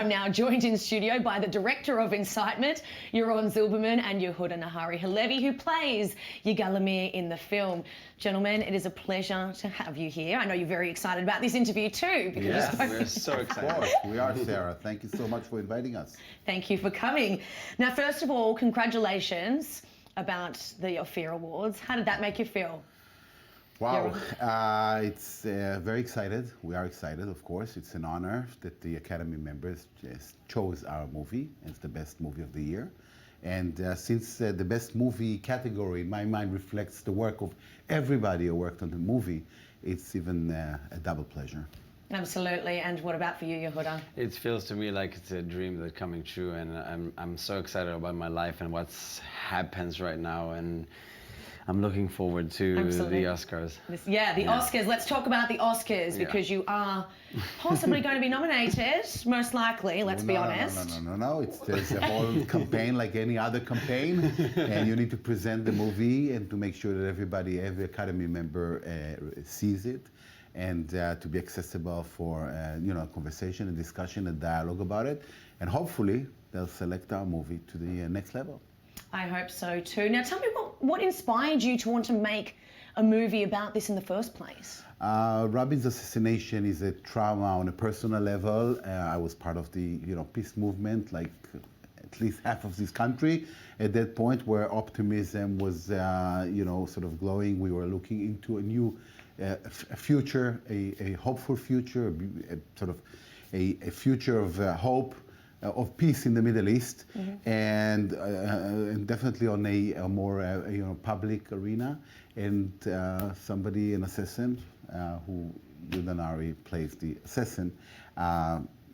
I'm now joined in studio by the director of Incitement, Yaron Zilberman, and Yehuda Nahari Halevi, who plays Yigalamir in the film. Gentlemen, it is a pleasure to have you here. I know you're very excited about this interview too. Yes, we're so excited. Of course, we are, Sarah. Thank you so much for inviting us. Thank you for coming. Now, first of all, congratulations about the Ophir Awards. How did that make you feel? Wow, it's very excited. We are excited, of course. It's an honor that the Academy members just chose our movie as the best movie of the year. And since the best movie category, in my mind, reflects the work of everybody who worked on the movie, it's even a double pleasure. Absolutely. And what about for you, Yehuda? It feels to me like it's a dream that's coming true, and I'm so excited about my life and what's happens right now, and I'm looking forward to the Oscars. The Oscars. Let's talk about the Oscars, because you are possibly going to be nominated, most likely, let's be honest. No. There's a whole campaign like any other campaign, and you need to present the movie and to make sure that every Academy member sees it, and to be accessible for conversation and discussion and dialogue about it, and hopefully they'll select our movie to the next level. I hope so too. Now tell me what inspired you to want to make a movie about this in the first place? Rabin's assassination is a trauma on a personal level. I was part of the peace movement, like at least half of this country at that point, where optimism was sort of glowing. We were looking into a new future, a hopeful future, a future of hope, of peace in the Middle East, and definitely on a more public arena. And an assassin, who Yehuda Nahari plays the assassin,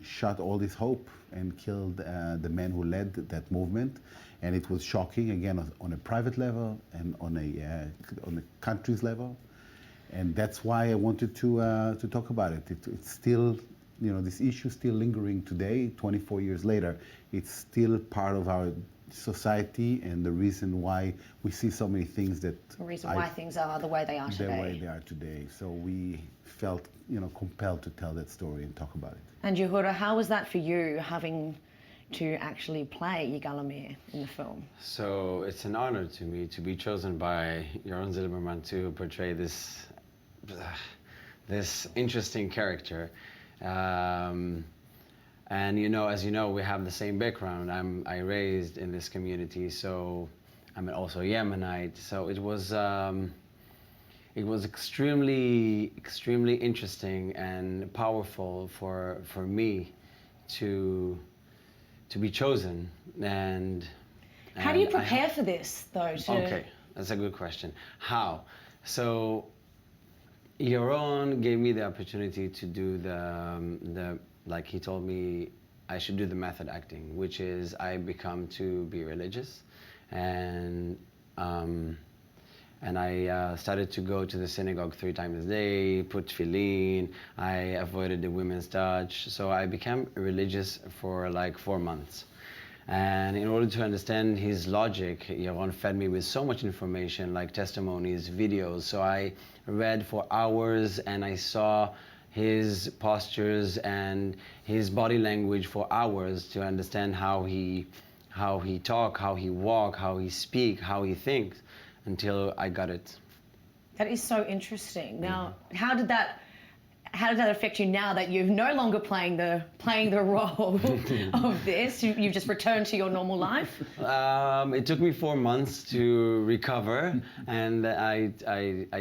shot all this hope and killed the man who led that movement. And it was shocking, again, on a private level and on a country's level. And that's why I wanted to talk about it. It's still, this issue still lingering today, 24 years later. It's still part of our society, and the reason why we see so many things that... The reason why things are the way they are today. The way they are today. So we felt, compelled to tell that story and talk about it. And Yehuda, how was that for you, having to actually play Yigalamir in the film? So it's an honor to me to be chosen by Yaron Zilberman to portray this interesting character. And as you know, we have the same background. I raised in this community, so I'm also Yemenite. So it was extremely interesting and powerful for me to be chosen. And how do you prepare for this, though? Okay, that's a good question. How? So Yaron gave me the opportunity to do like he told me I should do the method acting, which is I become to be religious, and I started to go to the synagogue 3 times a day, put tefillin, I avoided the women's touch, so I became religious for like 4 months. And in order to understand his logic, Yaron fed me with so much information, like testimonies, videos. So I read for hours, and I saw his postures and his body language for hours to understand how he talk, how he walk, how he speak, how he thinks, until I got it. That is so interesting. Now, how did that affect you now that you're no longer playing the role of this? You've just returned to your normal life? It took me 4 months to recover, and I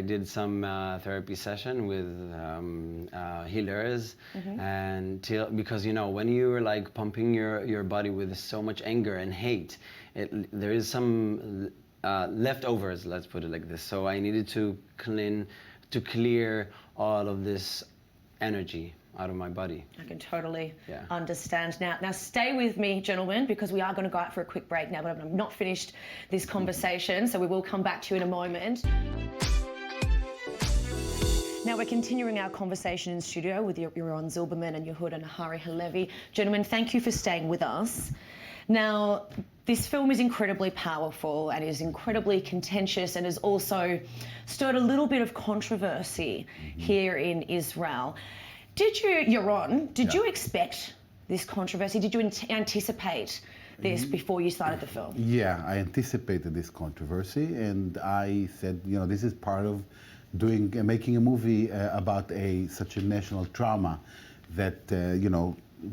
did some therapy session with healers, and because when you're like pumping your body with so much anger and hate, there is some leftovers, let's put it like this. So I needed to clear all of this energy out of my body. I can totally understand. Now stay with me, gentlemen, because we are going to go out for a quick break now, but I've not finished this conversation, so we will come back to you in a moment. Now we're continuing our conversation in studio with Yaron Zilberman and Yehuda Nahari Halevi. Gentlemen, thank you for staying with us. Now, this film is incredibly powerful and is incredibly contentious, and has also stirred a little bit of controversy here in Israel. Yaron, did you expect this controversy? Did you anticipate this before you started the film? Yeah, I anticipated this controversy, and I said, this is part of making a movie about such a national trauma that,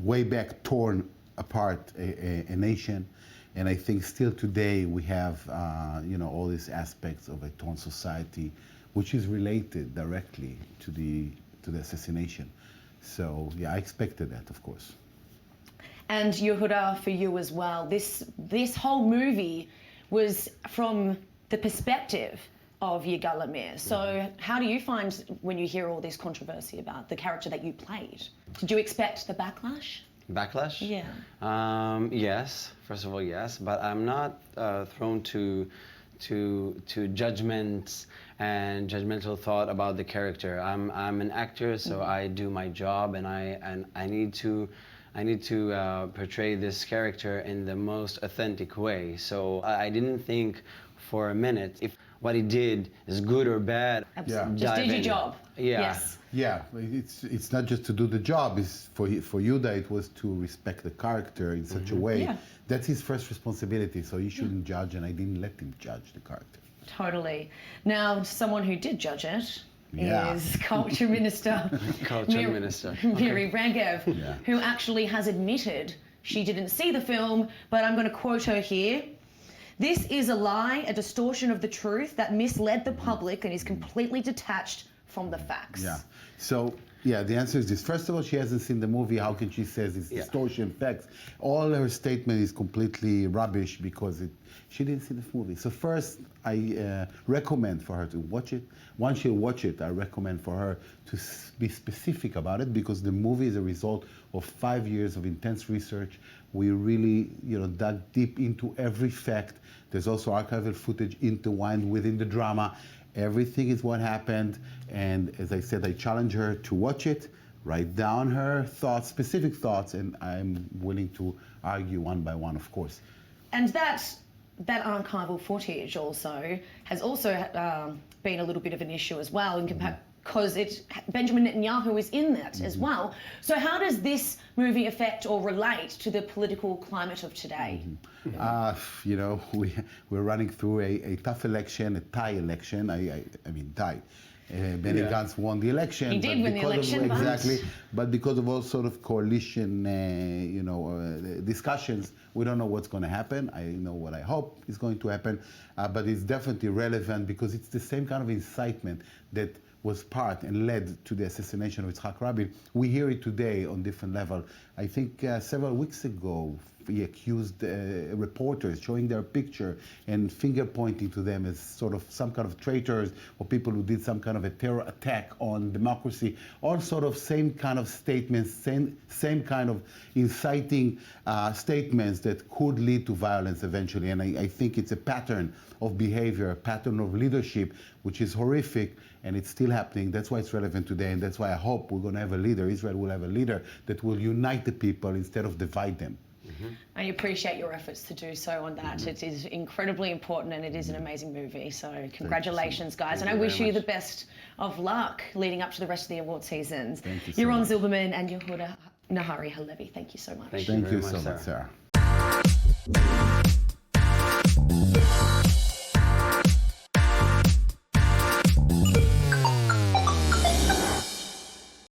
way back torn apart a nation. And I think still today we have, all these aspects of a torn society, which is related directly to the assassination. So yeah, I expected that, of course. And Yehuda, for you as well, this whole movie was from the perspective of Yigal Amir. So how do you find when you hear all this controversy about the character that you played? Did you expect the backlash? Backlash? Yeah. Yes. First of all, yes. But I'm not thrown to judgments and judgmental thought about the character. I'm an actor, so I do my job, and I need to portray this character in the most authentic way. So I didn't think for a minute if what he did is good or bad. Absolutely. Just did your job. Yeah. Yes. Yeah, it's not just to do the job. It's for Yehuda, it was to respect the character in such a way. Yeah. That's his first responsibility, so he shouldn't judge, and I didn't let him judge the character. Totally. Now, someone who did judge it Yeah. is Culture Minister Miri Regev, who actually has admitted she didn't see the film, but I'm going to quote her here. "This is a lie, a distortion of the truth that misled the public and is completely detached from the facts." Yeah. So, yeah, the answer is this. First of all, she hasn't seen the movie. How can she say it's distortion facts? All her statement is completely rubbish because she didn't see the movie. So first, I recommend for her to watch it. Once she'll watch it, I recommend for her to be specific about it, because the movie is a result of 5 years of intense research. We really, dug deep into every fact. There's also archival footage intertwined within the drama. Everything is what happened, and as I said, I challenge her to watch it, write down her thoughts, specific thoughts, and I'm willing to argue one by one, of course. And that archival footage has also been a little bit of an issue as well, because Benjamin Netanyahu is in that as well. So how does this movie affect or relate to the political climate of today? We're running through a tough election, a tie election. I mean tie. Benny Gantz won the election. He did win the election, exactly. But because of all sort of coalition, discussions, we don't know what's going to happen. I know what I hope is going to happen, but it's definitely relevant because it's the same kind of incitement that was part and led to the assassination of Yitzhak Rabin. We hear it today on different levels. I think several weeks ago, he accused reporters, showing their picture and finger pointing to them as sort of some kind of traitors or people who did some kind of a terror attack on democracy. All sort of same kind of statements, same kind of inciting statements that could lead to violence eventually. And I think it's a pattern of behavior, a pattern of leadership, which is horrific, and it's still happening. That's why it's relevant today, and that's why I hope we're going to have a leader, Israel will have a leader that will unite the people instead of divide them. I appreciate your efforts to do so on that. It is incredibly important, and it is an amazing movie. So congratulations, guys. And I wish you the best of luck leading up to the rest of the award seasons. Thank you so Yaron much. Zilberman and Yehuda Nahari Halevi, thank you so much. Thank you so much, Sarah.